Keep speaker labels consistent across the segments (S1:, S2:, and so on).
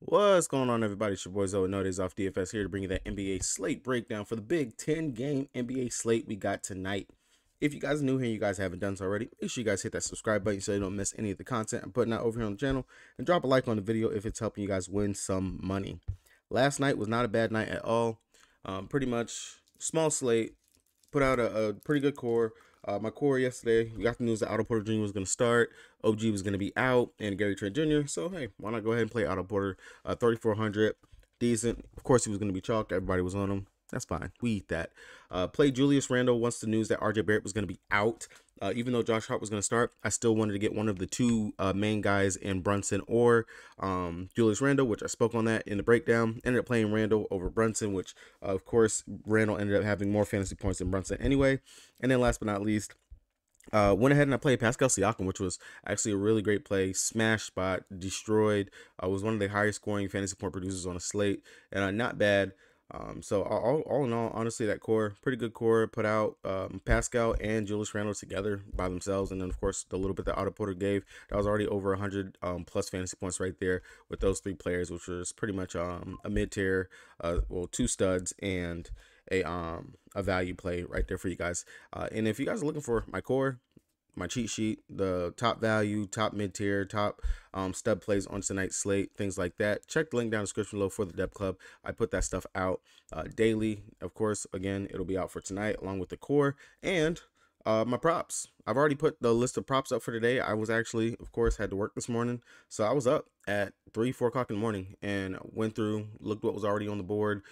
S1: What's going on, everybody? It's your boy Zoe Nodays off DFS here to bring you that NBA slate breakdown for the big 10-game NBA slate we got tonight. If you guys are new here, you guys haven't done so already, make sure you guys hit that subscribe button so you don't miss any of the content I'm putting out over here on the channel, and drop a like on the video if it's helping you guys win some money. Last night was not a bad night at all. Pretty much small slate, put out a pretty good core. My core yesterday, we got the news that Otto Porter Jr. was going to start, OG was going to be out, and Gary Trent Jr. So, hey, why not go ahead and play Otto Porter? 3,400, decent. Of course, he was going to be chalked. Everybody was on him. That's fine. We eat that. Play Julius Randle once the news that RJ Barrett was going to be out. Even though Josh Hart was going to start, I still wanted to get one of the two main guys in Brunson or Julius Randle, which I spoke on that in the breakdown. Ended up playing Randle over Brunson, which, of course, Randle ended up having more fantasy points than Brunson anyway. And then last but not least, went ahead and I played Pascal Siakam, which was actually a really great play. Smash spot, destroyed. Was one of the highest scoring fantasy point producers on a slate, and not bad. So all in all, honestly, that core, pretty good core, put out Pascal and Julius Randle together by themselves. And then, of course, the little bit that Otto Porter gave, that was already over 100 plus fantasy points right there with those three players, which was pretty much a mid-tier, well, two studs and a value play right there for you guys. And if you guys are looking for my core, my cheat sheet, the top value, top mid-tier, top stud plays on tonight's slate, things like that, check the link down in the description below for the depth club. I put that stuff out daily. Of course, again, it'll be out for tonight along with the core and my props. I've already put the list of props up for today. I was actually, of course, had to work this morning, so I was up at 4 o'clock in the morning and went through, looked what was already on the board.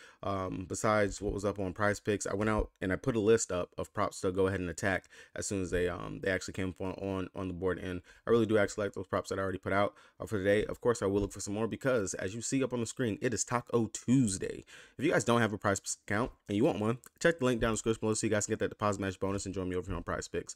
S1: Besides what was up on Prize Picks, I went out and I put a list up of props to go ahead and attack as soon as they actually came on the board. And I really do actually like those props that I already put out for today. Of course, I will look for some more because, as you see up on the screen, it is Taco Tuesday. If you guys don't have a Prize Picks account and you want one, check the link down in the description below so you guys can get that deposit match bonus and join me over here on Prize Picks.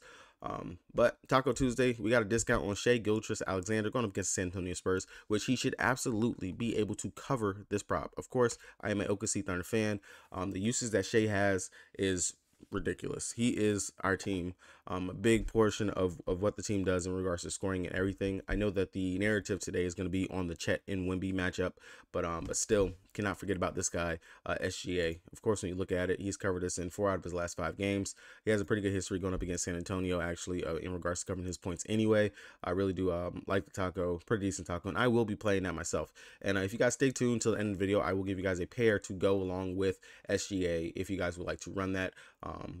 S1: But Taco Tuesday, we got a discount on Shai Gilgeous-Alexander going up against the San Antonio Spurs, which he should absolutely be able to cover this prop. Of course, I am an OKC Thunder fan. The uses that Shai has is ridiculous. He is our team. A big portion of what the team does in regards to scoring and everything. I know that the narrative today is going to be on the Chet and Wemby matchup, but still cannot forget about this guy, SGA. Of course, when you look at it, he's covered us in 4 out of his last 5 games. He has a pretty good history going up against San Antonio, actually, in regards to covering his points anyway. I really do like the taco, pretty decent taco, and I will be playing that myself. And if you guys stay tuned until the end of the video, I will give you guys a pair to go along with SGA if you guys would like to run that.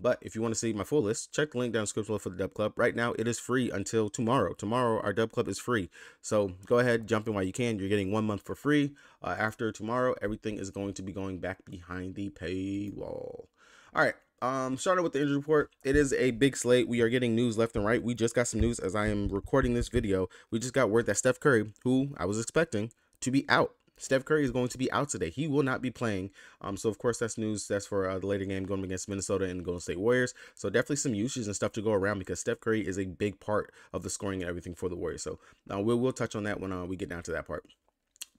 S1: But if you want to see my full list, check the link down in the description for the Dub Club. Right now, it is free until tomorrow. Tomorrow, our Dub Club is free. So go ahead, jump in while you can. You're getting 1 month for free. After tomorrow, everything is going to be going back behind the paywall. All right. Started with the injury report. It is a big slate. We are getting news left and right. We just got some news as I am recording this video. We just got word that Steph Curry, who I was expecting to be out, Steph Curry is going to be out today. He will not be playing. So, of course, that's news. That's for the later game going against Minnesota and Golden State Warriors. So, definitely some uses and stuff to go around because Steph Curry is a big part of the scoring and everything for the Warriors. So, we'll touch on that when we get down to that part.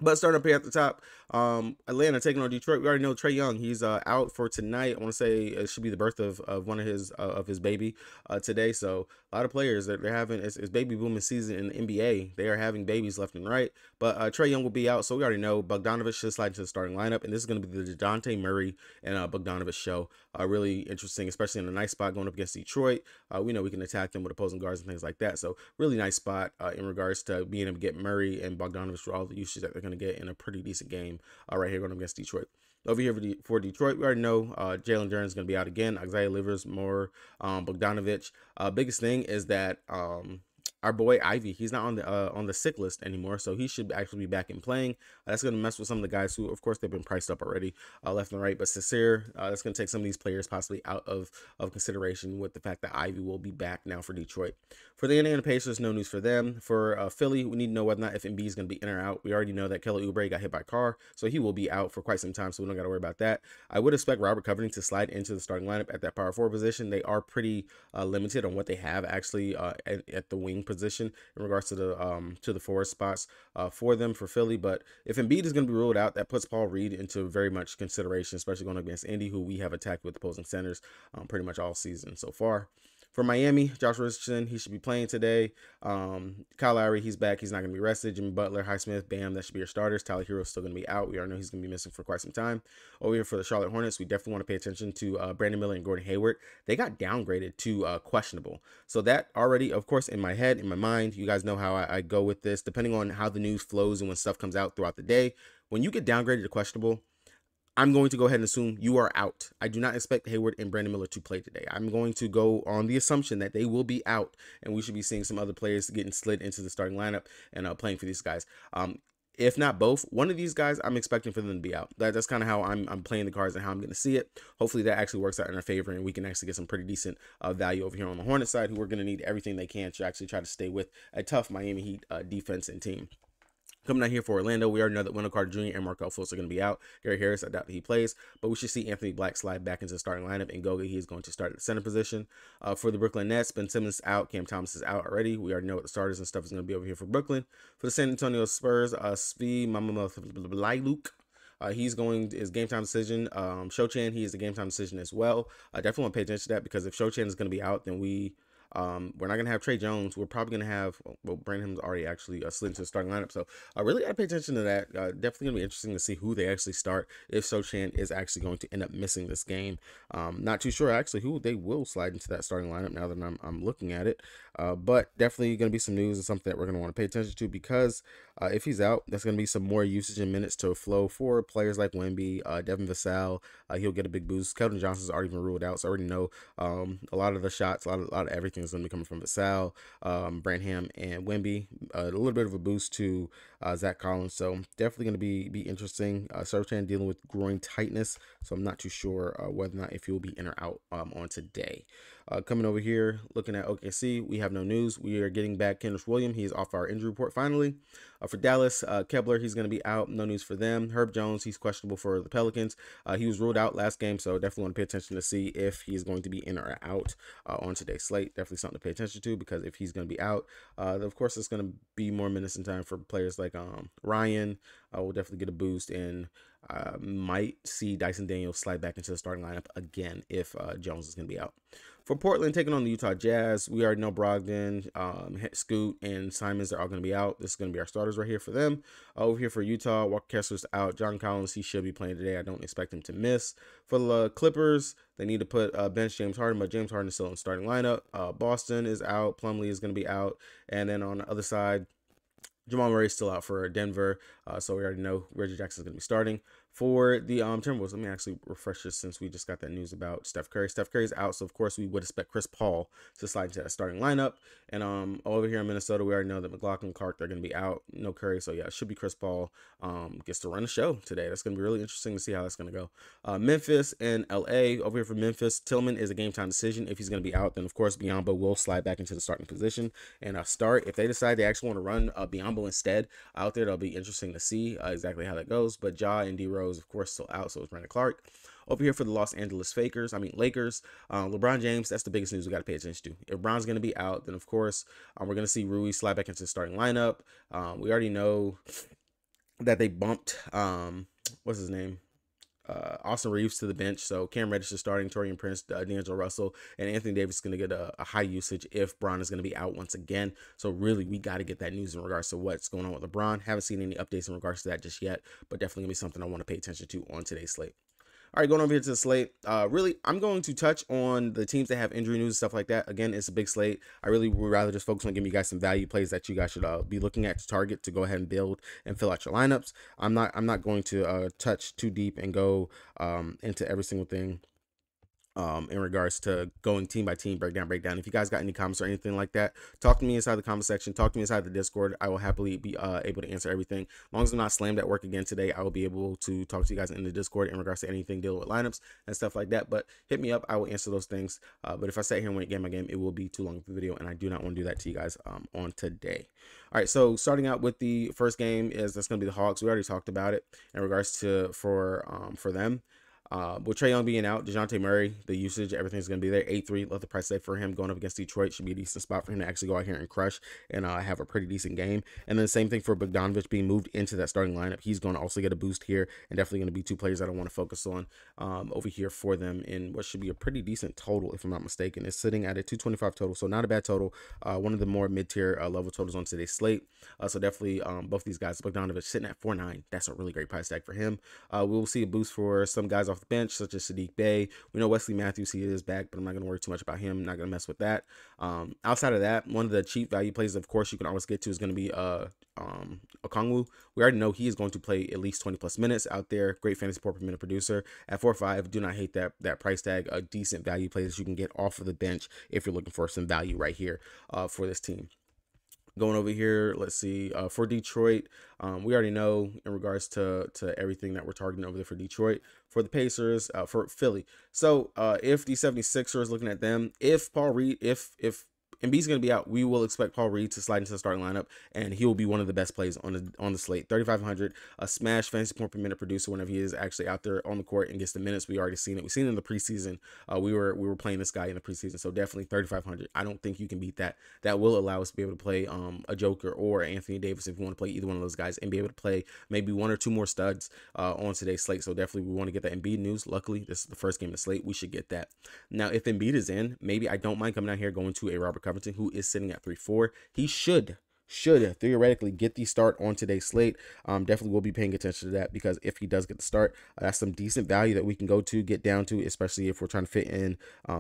S1: But starting up here at the top, Atlanta taking on Detroit. We already know Trae Young. He's out for tonight. I want to say it should be the birth of one of his baby today. So a lot of players that they're having it's baby booming season in the NBA. They are having babies left and right. But Trae Young will be out, so we already know Bogdanovich should slide into the starting lineup, and this is going to be the DeJounte Murray and Bogdanovich show. Really interesting, especially in a nice spot going up against Detroit. We know we can attack them with opposing guards and things like that. So really nice spot in regards to being able to get Murray and Bogdanovich for all the usage that they're going to get in a pretty decent game right here going up against Detroit. Over here for Detroit, we already know Jalen Duren is going to be out again. Isaiah Livers, more Bogdanovich. Biggest thing is that our boy Ivy, he's not on the sick list anymore, so he should actually be back in playing. That's going to mess with some of the guys who, of course, they've been priced up already, left and right. But Sincere, that's going to take some of these players possibly out of consideration with the fact that Ivy will be back now for Detroit. For the Indiana Pacers, no news for them. For Philly, we need to know whether or not if Embiid is going to be in or out. We already know that Kelly Oubre got hit by a car, so he will be out for quite some time, so we don't got to worry about that. I would expect Robert Covington to slide into the starting lineup at that power forward position. They are pretty limited on what they have actually at the wing position in regards to the forward spots for them for Philly. But if Embiid is going to be ruled out, that puts Paul Reed into very much consideration, especially going against Indy, who we have attacked with opposing centers pretty much all season so far. For Miami, Josh Richardson, he should be playing today. Kyle Lowry, he's back. He's not going to be rested. Jimmy Butler, Highsmith, Bam, that should be your starters. Tyler Hero's still going to be out. We already know he's going to be missing for quite some time. Over here for the Charlotte Hornets, we definitely want to pay attention to Brandon Miller and Gordon Hayward. They got downgraded to questionable. So that already, of course, in my head, in my mind, you guys know how I go with this. Depending on how the news flows and when stuff comes out throughout the day, when you get downgraded to questionable, I'm going to go ahead and assume you are out. I do not expect Hayward and Brandon Miller to play today. I'm going to go on the assumption that they will be out, and we should be seeing some other players getting slid into the starting lineup and playing for these guys. If not both, one of these guys, I'm expecting for them to be out. That's kind of how I'm playing the cards and how I'm going to see it. Hopefully that actually works out in our favor, and we can actually get some pretty decent value over here on the Hornets side, who are going to need everything they can to actually try to stay with a tough Miami Heat defense and team. Coming out here for Orlando, we already know that Wendell Carter Jr. and Markelle Fultz are going to be out. Gary Harris, I doubt that he plays, but we should see Anthony Black slide back into the starting lineup, and Goga, he is going to start at the center position. For the Brooklyn Nets, Ben Simmons out, Cam Thomas is out already. We already know what the starters and stuff is going to be over here for Brooklyn. For the San Antonio Spurs, Svi Mamaluke, is game time decision. Shochan, he is a game time decision as well. I definitely want to pay attention to that, because if Shochan is going to be out, then we're not going to have Trey Jones. We're probably going to have, well, Brandon's already actually slid into the starting lineup. So I really got to pay attention to that. Definitely going to be interesting to see who they actually start if Sochan is actually going to end up missing this game. Not too sure actually who they will slide into that starting lineup now that I'm looking at it. But definitely going to be some news and something that we're going to want to pay attention to, because if he's out, that's going to be some more usage and minutes to flow for players like Wemby, Devin Vassell. He'll get a big boost. Keldon Johnson's already been ruled out, so I already know a lot of the shots, a lot of everything is going to be coming from Vassell, Branham, and Wemby. A little bit of a boost to Zach Collins, so definitely going to be interesting. Sochan dealing with groin tightness, so I'm not too sure whether or not if he will be in or out on today. Coming over here, looking at OKC, we have no news. We are getting back Kenrich Williams. He is off our injury report finally. For Dallas, Kepler, he's going to be out. No news for them. Herb Jones, he's questionable for the Pelicans. He was ruled out last game, so definitely want to pay attention to see if he's going to be in or out on today's slate. Definitely something to pay attention to, because if he's going to be out, of course, it's going to be more minutes in time for players like Ryan. Will definitely get a boost, and might see Dyson Daniels slide back into the starting lineup again if Jones is going to be out. For Portland, taking on the Utah Jazz, we already know Brogdon, Scoot, and Simons are all going to be out. This is going to be our starters right here for them. Over here for Utah, Walker Kessler's out. John Collins, he should be playing today. I don't expect him to miss. For the Clippers, they need to put bench James Harden, but James Harden is still in the starting lineup. Boston is out. Plumlee is going to be out. And then on the other side, Jamal Murray is still out for Denver, so we already know Reggie Jackson is going to be starting. For the Timberwolves, let me actually refresh this since we just got that news about Steph Curry. Steph Curry's out, so of course we would expect Chris Paul to slide into that starting lineup. And over here in Minnesota, we already know that McLaughlin, Clark, they're going to be out. No Curry, so yeah, it should be Chris Paul gets to run the show today. That's going to be really interesting to see how that's going to go. Memphis and LA. Over here for Memphis, Tillman is a game time decision. If he's going to be out, then of course Biyombo will slide back into the starting position and start. If they decide they actually want to run Biyombo instead out there, that'll be interesting to see exactly how that goes. But Ja and D Rose, of course, still out, so is Brandon Clark. Over here for the Lakers, LeBron James, that's the biggest news we got to pay attention to. If LeBron's going to be out, then of course we're going to see Rui slide back into the starting lineup. We already know that they bumped what's his name, Austin Reeves to the bench, so Cam Reddish is starting, Taurean Prince, D'Angelo Russell, and Anthony Davis is going to get a high usage if Bron is going to be out once again. So really, we got to get that news in regards to what's going on with LeBron. Haven't seen any updates in regards to that just yet, but definitely going to be something I want to pay attention to on today's slate. All right, going over here to the slate. Really, I'm going to touch on the teams that have injury news and stuff like that. Again, it's a big slate. I really would rather just focus on giving you guys some value plays that you guys should be looking at to target to go ahead and build and fill out your lineups. I'm not going to touch too deep and go into every single thing in regards to going team by team, breakdown. If you guys got any comments or anything like that, talk to me inside the comment section, talk to me inside the Discord. I will happily be able to answer everything. As long as I'm not slammed at work again today, I will be able to talk to you guys in the Discord in regards to anything dealing with lineups and stuff like that. But hit me up, I will answer those things. But if I sit here and wait game by game, it will be too long of a video, and I do not want to do that to you guys on today. All right, so starting out with the first game that's going to be the Hawks. We already talked about it in regards to for them. With Trae Young being out, DeJounte Murray, the usage, everything's going to be there. 8-3, love the price tag for him going up against Detroit. Should be a decent spot for him to actually go out here and crush and have a pretty decent game. And then the same thing for Bogdanovich being moved into that starting lineup. He's going to also get a boost here, and definitely going to be two players that I want to focus on over here for them in what should be a pretty decent total, if I'm not mistaken. It's sitting at a 225 total, so not a bad total. One of the more mid-tier level totals on today's slate. So definitely both these guys, Bogdanovich sitting at 4.9. That's a really great price tag for him. We'll see a boost for some guys off the bench, such as Sadiq Bey. We know Wesley Matthews, he is back, but I'm not going to worry too much about him. I'm not going to mess with that. Outside of that, one of the cheap value plays, of course, you can always get to is going to be Okongwu. We already know he is going to play at least 20 plus minutes out there. Great fantasy point per minute producer at 4.5. Do not hate that price tag. A decent value play that you can get off of the bench if you're looking for some value right here for this team. Going over here, let's see, for Detroit, we already know in regards to everything that we're targeting over there for Detroit. For the Pacers, for Philly. So if the 76ers, looking at them, if Paul Reed, if Embiid's going to be out, we will expect Paul Reed to slide into the starting lineup, and he will be one of the best plays on the slate. 3,500, a smash fantasy point per minute producer whenever he is actually out there on the court and gets the minutes. We already seen it. We've seen it in the preseason. We were playing this guy in the preseason, so definitely 3,500. I don't think you can beat that. That will allow us to be able to play a Joker or Anthony Davis if you want to play either one of those guys and be able to play maybe one or two more studs on today's slate. So definitely we want to get that Embiid news. Luckily, this is the first game of the slate. We should get that. Now, if Embiid is in, maybe I don't mind coming out here going to a Robert Covington, who is sitting at 3.4. He should theoretically get the start on today's slate. Definitely will be paying attention to that, because if he does get the start, that's some decent value that we can go to get down to, especially if we're trying to fit in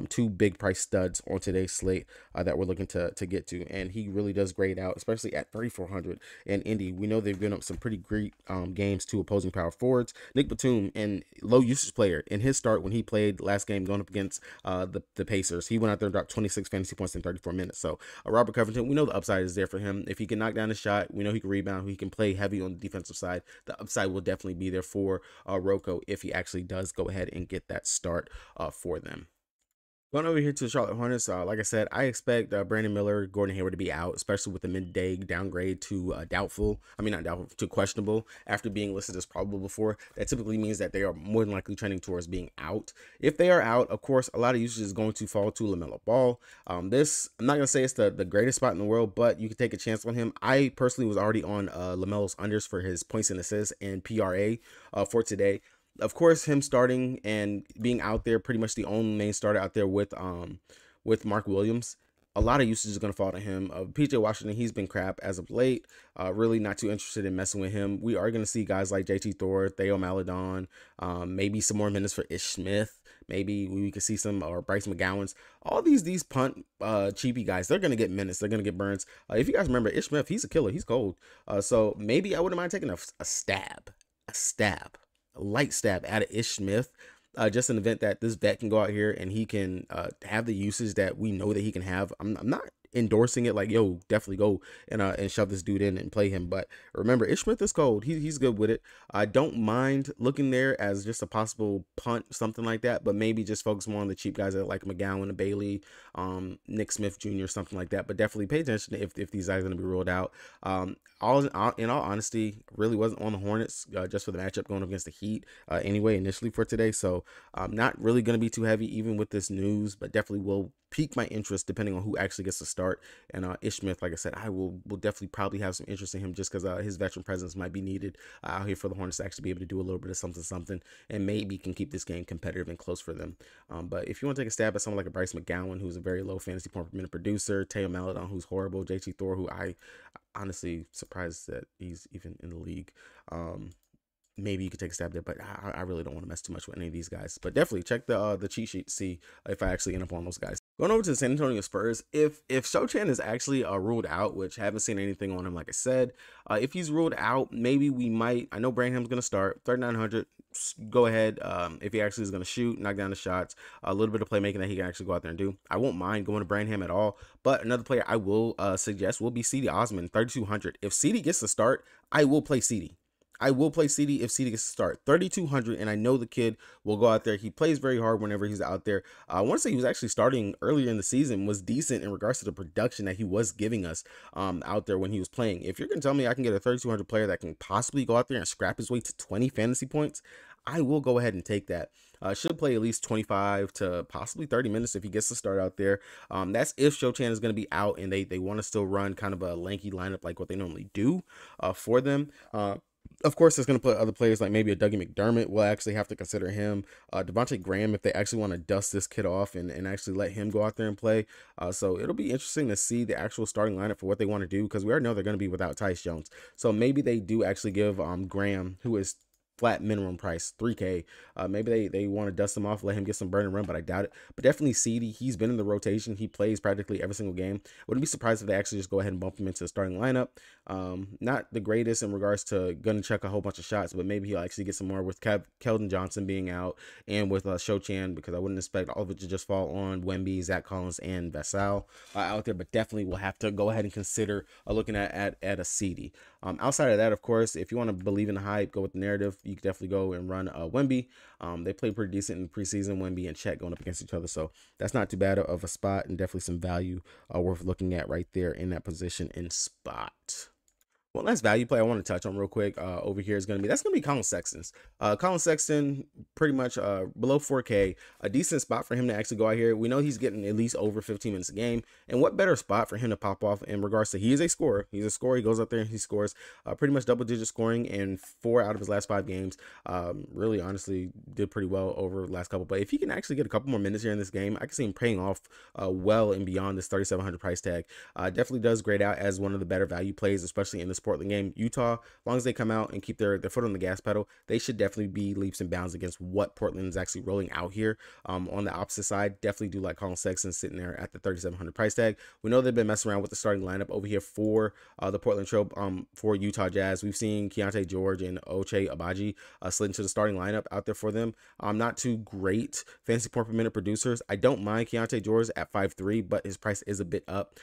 S1: two big price studs on today's slate that we're looking to get to. And he really does grade out, especially at 3,400 in Indy. We know they've given up some pretty great games to opposing power forwards. Nick Batum, and low usage player, in his start when he played last game going up against the Pacers, he went out there and dropped 26 fantasy points in 34 minutes. So Robert Covington, we know the upside is there for him. If he can knock down the shot, we know he can rebound, he can play heavy on the defensive side. The upside will definitely be there for Rocco if he actually does go ahead and get that start for them. Going over here to the Charlotte Hornets, like I said, I expect Brandon Miller, Gordon Hayward to be out, especially with the midday downgrade to doubtful. I mean, not doubtful, to questionable after being listed as probable before. That typically means that they are more than likely trending towards being out. If they are out, of course, a lot of usage is going to fall to LaMelo Ball. This, I'm not going to say it's the greatest spot in the world, but you can take a chance on him. I personally was already on LaMelo's unders for his points and assists and PRA for today. Of course, him starting and being out there, pretty much the only main starter out there with Mark Williams, a lot of usage is going to fall to him. PJ Washington, he's been crap as of late. Really not too interested in messing with him. We are going to see guys like JT Thor, Theo Maledon, maybe some more minutes for Ish Smith. Maybe we could see some, or Bryce McGowan's. All these punt cheapy guys, they're going to get minutes. They're going to get burns. If you guys remember, Ish Smith, he's a killer. He's cold. So maybe I wouldn't mind taking a stab. A light stab at Ish Smith, just an event that this vet can go out here and he can have the usage that we know that he can have. I'm not endorsing it like, yo, definitely go and shove this dude in and play him. But remember, Ish Smith is cold. He's good with it. I don't mind looking there as just a possible punt, something like that, but maybe just focus more on the cheap guys like McGowan and Bailey, Nick Smith Jr., something like that. But definitely pay attention if these guys are going to be ruled out. In all honesty, really wasn't on the Hornets just for the matchup going up against the Heat anyway initially for today. So not really going to be too heavy even with this news, but definitely will pique my interest depending on who actually gets to start. And Ish Smith, like I said, I will definitely probably have some interest in him just because his veteran presence might be needed out here for the Hornets to actually be able to do a little bit of something and maybe can keep this game competitive and close for them. But if you want to take a stab at someone like a Bryce McGowan, who's a very low fantasy point per minute producer, Theo Maledon, who's horrible, JT Thor, who I honestly surprised that he's even in the league. Maybe you could take a stab there, but I really don't want to mess too much with any of these guys. But definitely check the cheat sheet to see if I actually end up on those guys. Going over to the San Antonio Spurs, if Sochan is actually ruled out, which I haven't seen anything on him, like I said, if he's ruled out, maybe we might. I know Branham's going to start 3,900. Go ahead. If he actually is going to shoot, knock down the shots, a little bit of playmaking that he can actually go out there and do. I won't mind going to Branham at all. But another player I will suggest will be CD Osman, 3,200. If CD gets the start, I will play CD. I will play CD if CD gets to start. 3,200, and I know the kid will go out there. He plays very hard whenever he's out there. I want to say he was actually starting earlier in the season, was decent in regards to the production that he was giving us out there when he was playing. If you're going to tell me I can get a 3,200 player that can possibly go out there and scrap his way to 20 fantasy points, I will go ahead and take that. Should play at least 25 to possibly 30 minutes if he gets to start out there. That's if Shochan is going to be out and they want to still run kind of a lanky lineup like what they normally do for them. Of course, it's going to put other players like maybe a Dougie McDermott. We'll actually have to consider him. Devontae Graham, if they actually want to dust this kid off and actually let him go out there and play. So it'll be interesting to see the actual starting lineup for what they want to do, because we already know they're going to be without Tyus Jones. So maybe they do actually give Graham, who is flat minimum price, 3K. Maybe they want to dust him off, let him get some burn and run, but I doubt it. But definitely CD, he's been in the rotation. He plays practically every single game. Wouldn't be surprised if they actually just go ahead and bump him into the starting lineup. Not the greatest in regards to gonna check a whole bunch of shots, but maybe he'll actually get some more with Keldon Johnson being out and with Shochan, because I wouldn't expect all of it to just fall on Wemby, Zach Collins, and Vassell out there. But definitely we'll have to go ahead and consider looking at a CD. Outside of that, of course, if you want to believe in the hype, go with the narrative, you can definitely go and run Wemby. They played pretty decent in the preseason, Wemby and Chet going up against each other, so that's not too bad of a spot, and definitely some value worth looking at right there in that position in spot. One last value play I want to touch on real quick over here is going to be Colin Sexton's. Colin Sexton, pretty much below 4K, a decent spot for him to actually go out here. We know he's getting at least over 15 minutes a game, and what better spot for him to pop off in regards to he is a scorer. He's a scorer. He goes out there and he scores pretty much double-digit scoring in 4 out of his last 5 games. Really, honestly, did pretty well over the last couple. But if he can actually get a couple more minutes here in this game, I can see him paying off well and beyond this 3,700 price tag. Definitely does grade out as one of the better value plays, especially in this Portland game. Utah, as long as they come out and keep their foot on the gas pedal, they should definitely be leaps and bounds against what Portland is actually rolling out here. On the opposite side, definitely do like Colin Sexton sitting there at the 3,700 price tag. We know they've been messing around with the starting lineup over here for the Portland Trail for Utah Jazz. We've seen Keontae George and Ochai Agbaji slid into the starting lineup out there for them. Not too great fantasy point per minute producers. I don't mind Keontae George at 5.3, but his price is a bit up.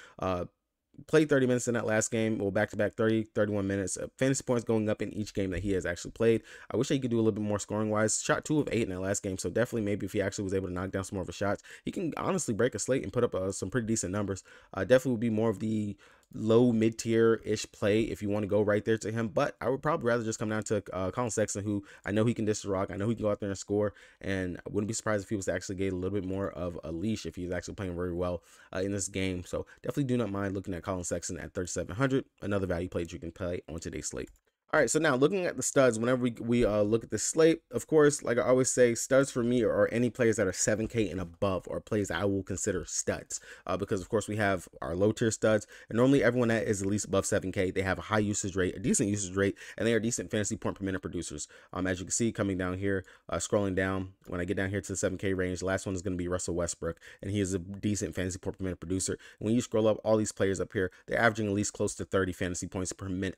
S1: Played 30 minutes in that last game, well, back-to-back 31 minutes. Fantasy points going up in each game that he has actually played. I wish he could do a little bit more scoring-wise. Shot 2 of 8 in that last game, so definitely maybe if he actually was able to knock down some more of his shots, he can honestly break a slate and put up some pretty decent numbers. Definitely would be more of the low mid-tier-ish play if you want to go right there to him, but I would probably rather just come down to Colin Sexton, who I know he can dish the rock. I know he can go out there and score, and I wouldn't be surprised if he was to actually get a little bit more of a leash if he's actually playing very well in this game. So definitely do not mind looking at Colin Sexton at 3,700, another value play that you can play on today's slate. All right, so now looking at the studs, whenever we look at the slate, of course, like I always say, studs for me are any players that are 7K and above, or players that I will consider studs, because of course we have our low tier studs, and normally everyone that is at least above 7K, they have a high usage rate, a decent usage rate, and they are decent fantasy point per minute producers. As you can see, coming down here, scrolling down, when I get down here to the 7K range, the last one is going to be Russell Westbrook, and he is a decent fantasy point per minute producer. When you scroll up, all these players up here, they're averaging at least close to 30 fantasy points per minute,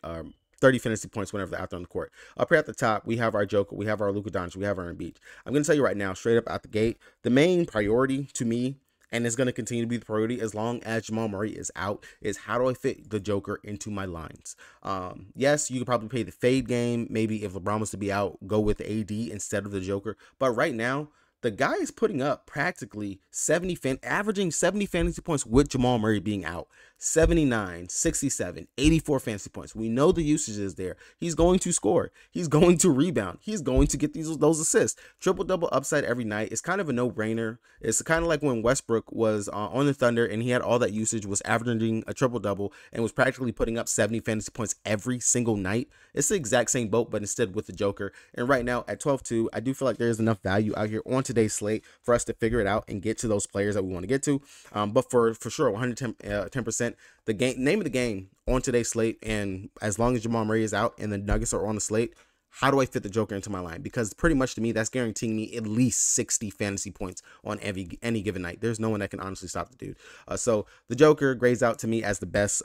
S1: 30 fantasy points whenever they're out there on the court. Up here at the top, we have our Joker, we have our Luka Doncic, we have our Embiid. I'm going to tell you right now, straight up out the gate, the main priority to me, and it's going to continue to be the priority as long as Jamal Murray is out, is how do I fit the Joker into my lines? Yes, you could probably play the fade game. Maybe if LeBron was to be out, go with AD instead of the Joker. But right now, the guy is putting up practically averaging 70 fantasy points with Jamal Murray being out. 79, 67, 84 fantasy points. We know the usage is there. He's going to score. He's going to rebound. He's going to get those assists. Triple-double upside every night. It's kind of a no-brainer. It's kind of like when Westbrook was on the Thunder and he had all that usage, was averaging a triple-double, and was practically putting up 70 fantasy points every single night. It's the exact same boat, but instead with the Joker. And right now at 12.2, I do feel like there's enough value out here on today's slate for us to figure it out and get to those players that we want to get to. But for sure, 110%, the name of the game on today's slate, and as long as Jamal Murray is out and the Nuggets are on the slate, how do I fit the Joker into my line? Because pretty much to me, that's guaranteeing me at least 60 fantasy points on any given night. There's no one that can honestly stop the dude. So the Joker grades out to me as the best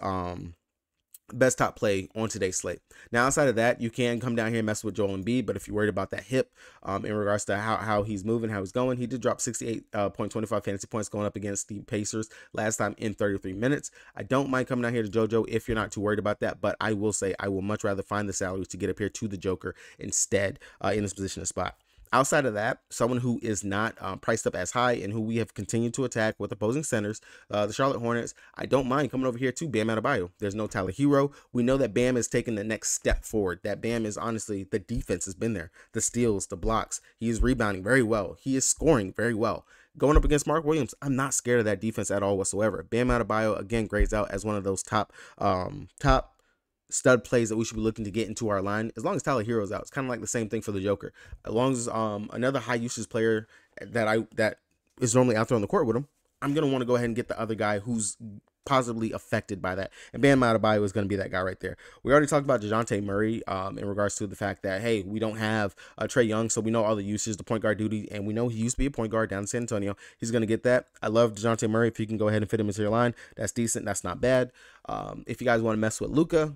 S1: top play on today's slate. Now, outside of that, you can come down here and mess with Joel Embiid, but if you're worried about that hip in regards to how he's moving, how he's going, he did drop 68.25 fantasy points going up against the Pacers last time in 33 minutes. I don't mind coming down here to JoJo if you're not too worried about that, but I will say I will much rather find the salary to get up here to the Joker instead in this position of spot. Outside of that, someone who is not priced up as high and who we have continued to attack with opposing centers, the Charlotte Hornets, I don't mind coming over here to Bam Adebayo. There's no Tyler Hero. We know that Bam is taking the next step forward. That Bam is honestly, the defense has been there. The steals, the blocks. He is rebounding very well. He is scoring very well. Going up against Mark Williams, I'm not scared of that defense at all whatsoever. Bam Adebayo, again, grades out as one of those top stud plays that we should be looking to get into our line. As long as Tyler Hero's out, it's kind of like the same thing for the Joker. As long as another high usage player that is normally out there on the court with him, I'm gonna want to go ahead and get the other guy who's positively affected by that. And Bam Adebayo is going to be that guy right there. We already talked about DeJounte Murray in regards to the fact that, hey, we don't have Trae Young, so we know all the usage, the point guard duty, and we know he used to be a point guard down in San Antonio. He's going to get that. I love DeJounte Murray. If you can go ahead and fit him into your line, that's decent. That's not bad. If you guys want to mess with Luka,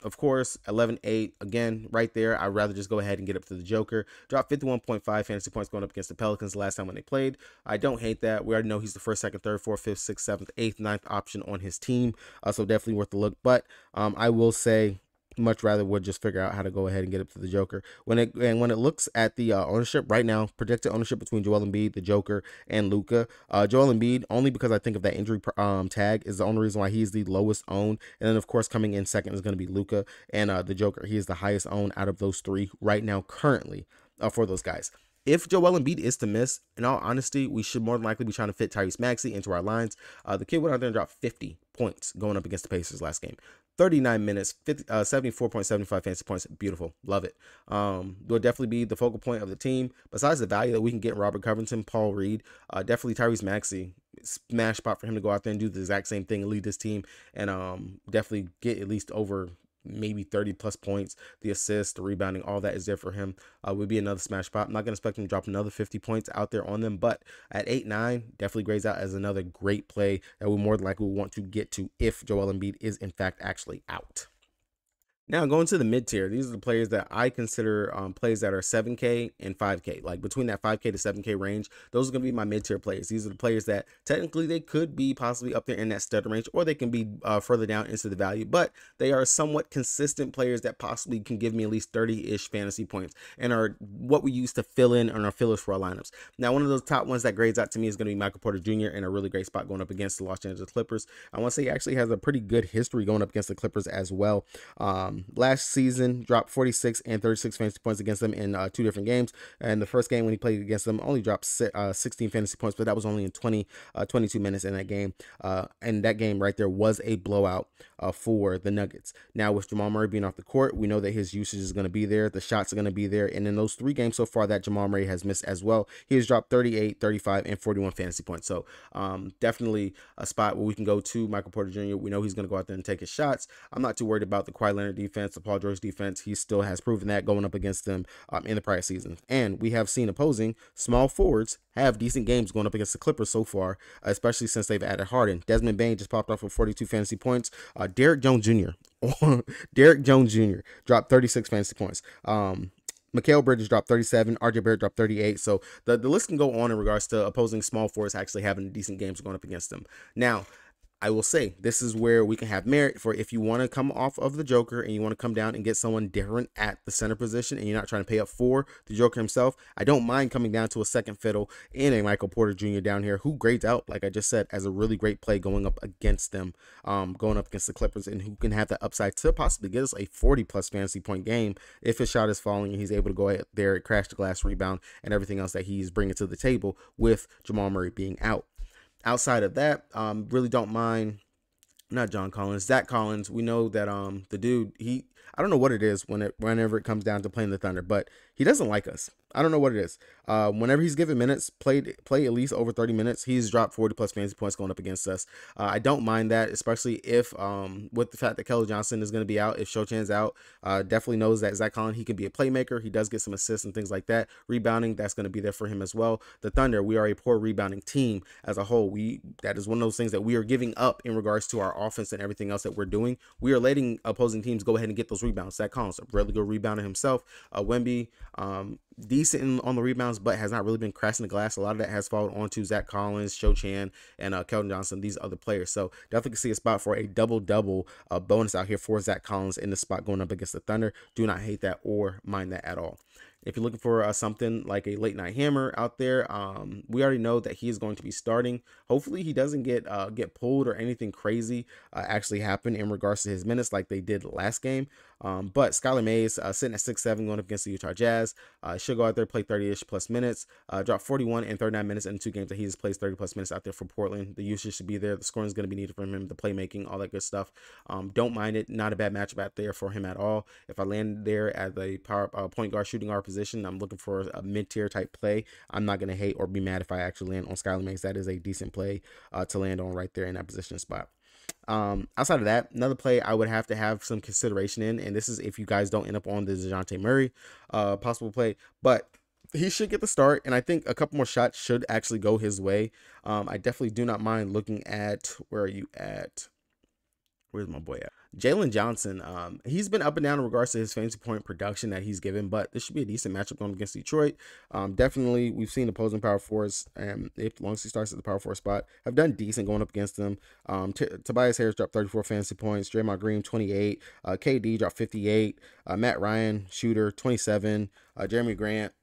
S1: of course, 11-8, again, right there. I'd rather just go ahead and get up to the Joker. Dropped 51.5 fantasy points going up against the Pelicans the last time when they played. I don't hate that. We already know he's the first, second, third, fourth, fifth, sixth, seventh, eighth, ninth option on his team. So definitely worth the look. But I will say, much rather would just figure out how to go ahead and get up to the Joker. When it looks at the ownership right now, projected ownership between Joel Embiid, the Joker, and Luka. Joel Embiid, only because I think of that injury tag, is the only reason why he's the lowest owned. And then of course coming in second is going to be Luka and the Joker. He is the highest owned out of those three right now currently for those guys. If Joel Embiid is to miss, in all honesty, we should more than likely be trying to fit Tyrese Maxey into our lines. The kid went out there and dropped 50 points going up against the Pacers last game. 39 minutes, 74.75 fantasy points. Beautiful. Love it. Will definitely be the focal point of the team. Besides the value that we can get in Robert Covington, Paul Reed, definitely Tyrese Maxey. Smash spot for him to go out there and do the exact same thing and lead this team and definitely get at least over maybe 30 plus points. The assist, the rebounding, all that is there for him. Would be another smash spot. I'm not going to expect him to drop another 50 points out there on them, but at 8-9, definitely grades out as another great play that we more than likely will want to get to if Joel Embiid is in fact actually out. Now, going to the mid-tier, these are the players that I consider plays that are 7K and 5K. Like between that 5K to 7K range, those are going to be my mid-tier players. These are the players that technically they could be possibly up there in that stud range, or they can be further down into the value, but they are somewhat consistent players that possibly can give me at least 30-ish fantasy points and are what we use to fill in on our fillers for our lineups. Now, one of those top ones that grades out to me is going to be Michael Porter Jr. in a really great spot going up against the Los Angeles Clippers. I want to say he actually has a pretty good history going up against the Clippers as well. Last season dropped 46 and 36 fantasy points against them in 2 different games. And the first game when he played against them only dropped 16 fantasy points, but that was only in 22 minutes in that game. And that game right there was a blowout for the Nuggets. Now with Jamal Murray being off the court, we know that his usage is going to be there. The shots are going to be there. And in those 3 games so far that Jamal Murray has missed as well, he has dropped 38, 35, and 41 fantasy points. So definitely a spot where we can go to Michael Porter Jr. We know he's going to go out there and take his shots. I'm not too worried about the Kawhi Leonard defense, the Paul George defense. He still has proven that going up against them in the prior season. And we have seen opposing small forwards have decent games going up against the Clippers so far, especially since they've added Harden. Desmond Bane just popped off with 42 fantasy points. Derek Jones Jr. Derek Jones Jr. dropped 36 fantasy points. Mikal Bridges dropped 37. RJ Barrett dropped 38. So the list can go on in regards to opposing small forwards actually having decent games going up against them. Now, I will say this is where we can have merit for if you want to come off of the Joker and you want to come down and get someone different at the center position and you're not trying to pay up for the Joker himself. I don't mind coming down to a second fiddle in a Michael Porter Jr. down here who grades out, like I just said, as a really great play going up against them, going up against the Clippers, and who can have that upside to possibly get us a 40 plus fantasy point game if his shot is falling and he's able to go out there, crash the glass, rebound, and everything else that he's bringing to the table with Jamal Murray being out. Outside of that, really don't mind, not John Collins, Zach Collins. We know that the dude, I don't know what it is whenever it comes down to playing the Thunder, but he doesn't like us. I don't know what it is. Whenever he's given minutes, play at least over 30 minutes, he's dropped 40 plus fantasy points going up against us. I don't mind that, especially if with the fact that Kelly Johnson is going to be out, if Shochan's out, definitely knows that Zach Collins, he can be a playmaker. He does get some assists and things like that. Rebounding, that's going to be there for him as well. The Thunder, we are a poor rebounding team as a whole. That is one of those things that we are giving up in regards to our offense and everything else that we're doing. We are letting opposing teams go ahead and get those rebounds. Zach Collins, a really good rebounder himself. Wemby, decent on the rebounds, but has not really been crashing the glass. A lot of that has fallen onto Zach Collins, Shochan, and Keldon Johnson, these other players. So definitely can see a spot for a double-double bonus out here for Zach Collins in the spot going up against the Thunder. Do not hate that or mind that at all. If you're looking for something like a late night hammer out there, we already know that he is going to be starting. Hopefully he doesn't get pulled or anything crazy actually happen in regards to his minutes like they did last game. But Skylar Mays sitting at 6'7", going up against the Utah Jazz. Should go out there, play 30-ish plus minutes. Dropped 41 and 39 minutes in 2 games that he just plays 30 plus minutes out there for Portland. The usage should be there. The scoring is going to be needed from him. The playmaking, all that good stuff. Don't mind it. Not a bad matchup out there for him at all. If I land there at the power point guard, shooting guard position, I'm looking for a mid-tier type play. I'm not going to hate or be mad if I actually land on Skylar Mays. That is a decent play to land on right there in that position spot. Outside of that, another play I would have to have some consideration in, and this is if you guys don't end up on the DeJounte Murray possible play, but he should get the start, and I think a couple more shots should actually go his way. I definitely do not mind looking at, where are you at? Where's my boy at? Jalen Johnson. He's been up and down in regards to his fantasy point production that he's given, but this should be a decent matchup going against Detroit. Definitely, we've seen opposing power forwards, and if long as he starts at the power forward spot, have done decent going up against them. Tobias Harris dropped 34 fantasy points. Draymond Green 28. KD dropped 58. Matt Ryan, shooter 27. Jeremy Grant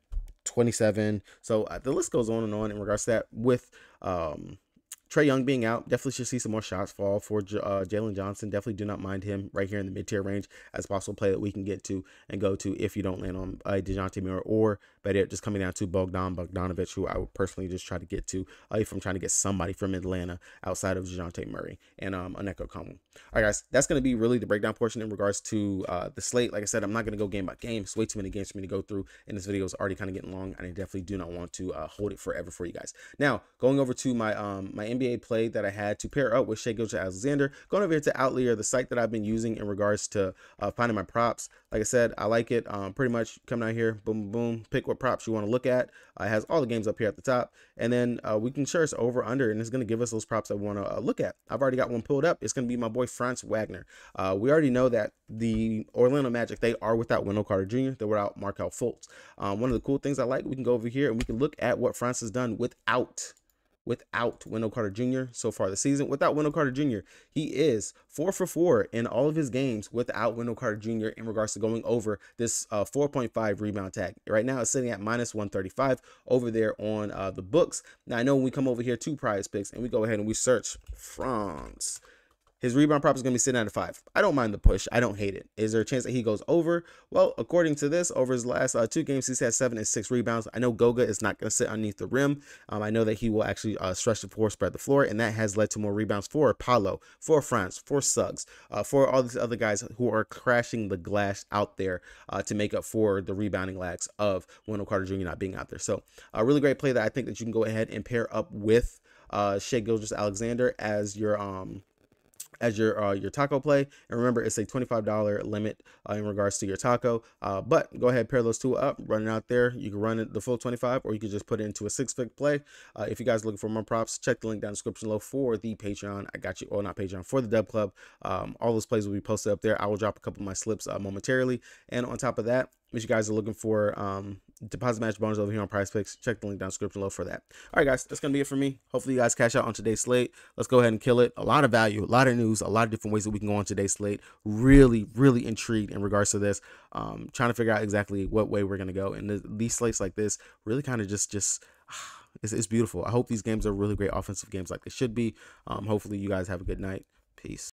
S1: 27. So the list goes on and on in regards to that. With Trae Young being out, definitely should see some more shots fall for Jalen Johnson. Definitely do not mind him right here in the mid-tier range as a possible play that we can get to and go to if you don't land on DeJounte Murray, or better just coming down to Bogdanovich, who I would personally just try to get to if I'm trying to get somebody from Atlanta outside of DeJounte Murray and Onyeka Okongwu. All right, guys, that's going to be really the breakdown portion in regards to the slate. Like I said, I'm not going to go game by game. It's way too many games for me to go through, and this video is already kind of getting long, and I definitely do not want to hold it forever for you guys. Now, going over to my my NBA play that I had to pair up with Shai Gilgeous-Alexander. Going over here to Outlier, the site that I've been using in regards to finding my props. Like I said, I like it. Pretty much come down here, boom, boom, pick what props you want to look at. It has all the games up here at the top, and then we can share over, under, and it's going to give us those props I want to look at. I've already got one pulled up. It's going to be my boy Franz Wagner. We already know that the Orlando Magic, they are without Wendell Carter Jr. They're without Markelle Fultz. One of the cool things I like, we can go over here and we can look at what Franz has done without Wendell Carter Jr. so far this season. Without Wendell Carter Jr., he is 4 for 4 in all of his games without Wendell Carter Jr. in regards to going over this 4.5 rebound tag. Right now it's sitting at -135 over there on the books. Now I know when we come over here to Prize Picks and we go ahead and we search Franz, his rebound prop is going to be sitting at a 5. I don't mind the push. I don't hate it. Is there a chance that he goes over? Well, according to this, over his last 2 games, he's had 7 and 6 rebounds. I know Goga is not going to sit underneath the rim. I know that he will actually stretch the floor, spread the floor, and that has led to more rebounds for Paolo, for Franz, for Suggs, for all these other guys who are crashing the glass out there to make up for the rebounding lags of Wendell Carter Jr. not being out there. So a really great play that I think that you can go ahead and pair up with Shai Gilgeous-Alexander as your taco play. And remember, it's a $25 limit in regards to your taco, but go ahead, pair those two up, run it out there. You can run it the full 25, or you can just put it into a 6-fig play. If you guys are looking for more props, check the link down in the description below for the Patreon. I got you, or not Patreon, for the Dub Club. All those plays will be posted up there. I will drop a couple of my slips momentarily, and on top of that, if you guys are looking for deposit match bonus over here on Prize Picks, check the link down in the description below for that. All right, guys, that's going to be it for me. Hopefully you guys cash out on today's slate. Let's go ahead and kill it. A lot of value, a lot of news, a lot of different ways that we can go on today's slate. Really, really intrigued in regards to this. Trying to figure out exactly what way we're going to go. And these slates like this really kind of just it's beautiful. I hope these games are really great offensive games like they should be. Hopefully you guys have a good night. Peace.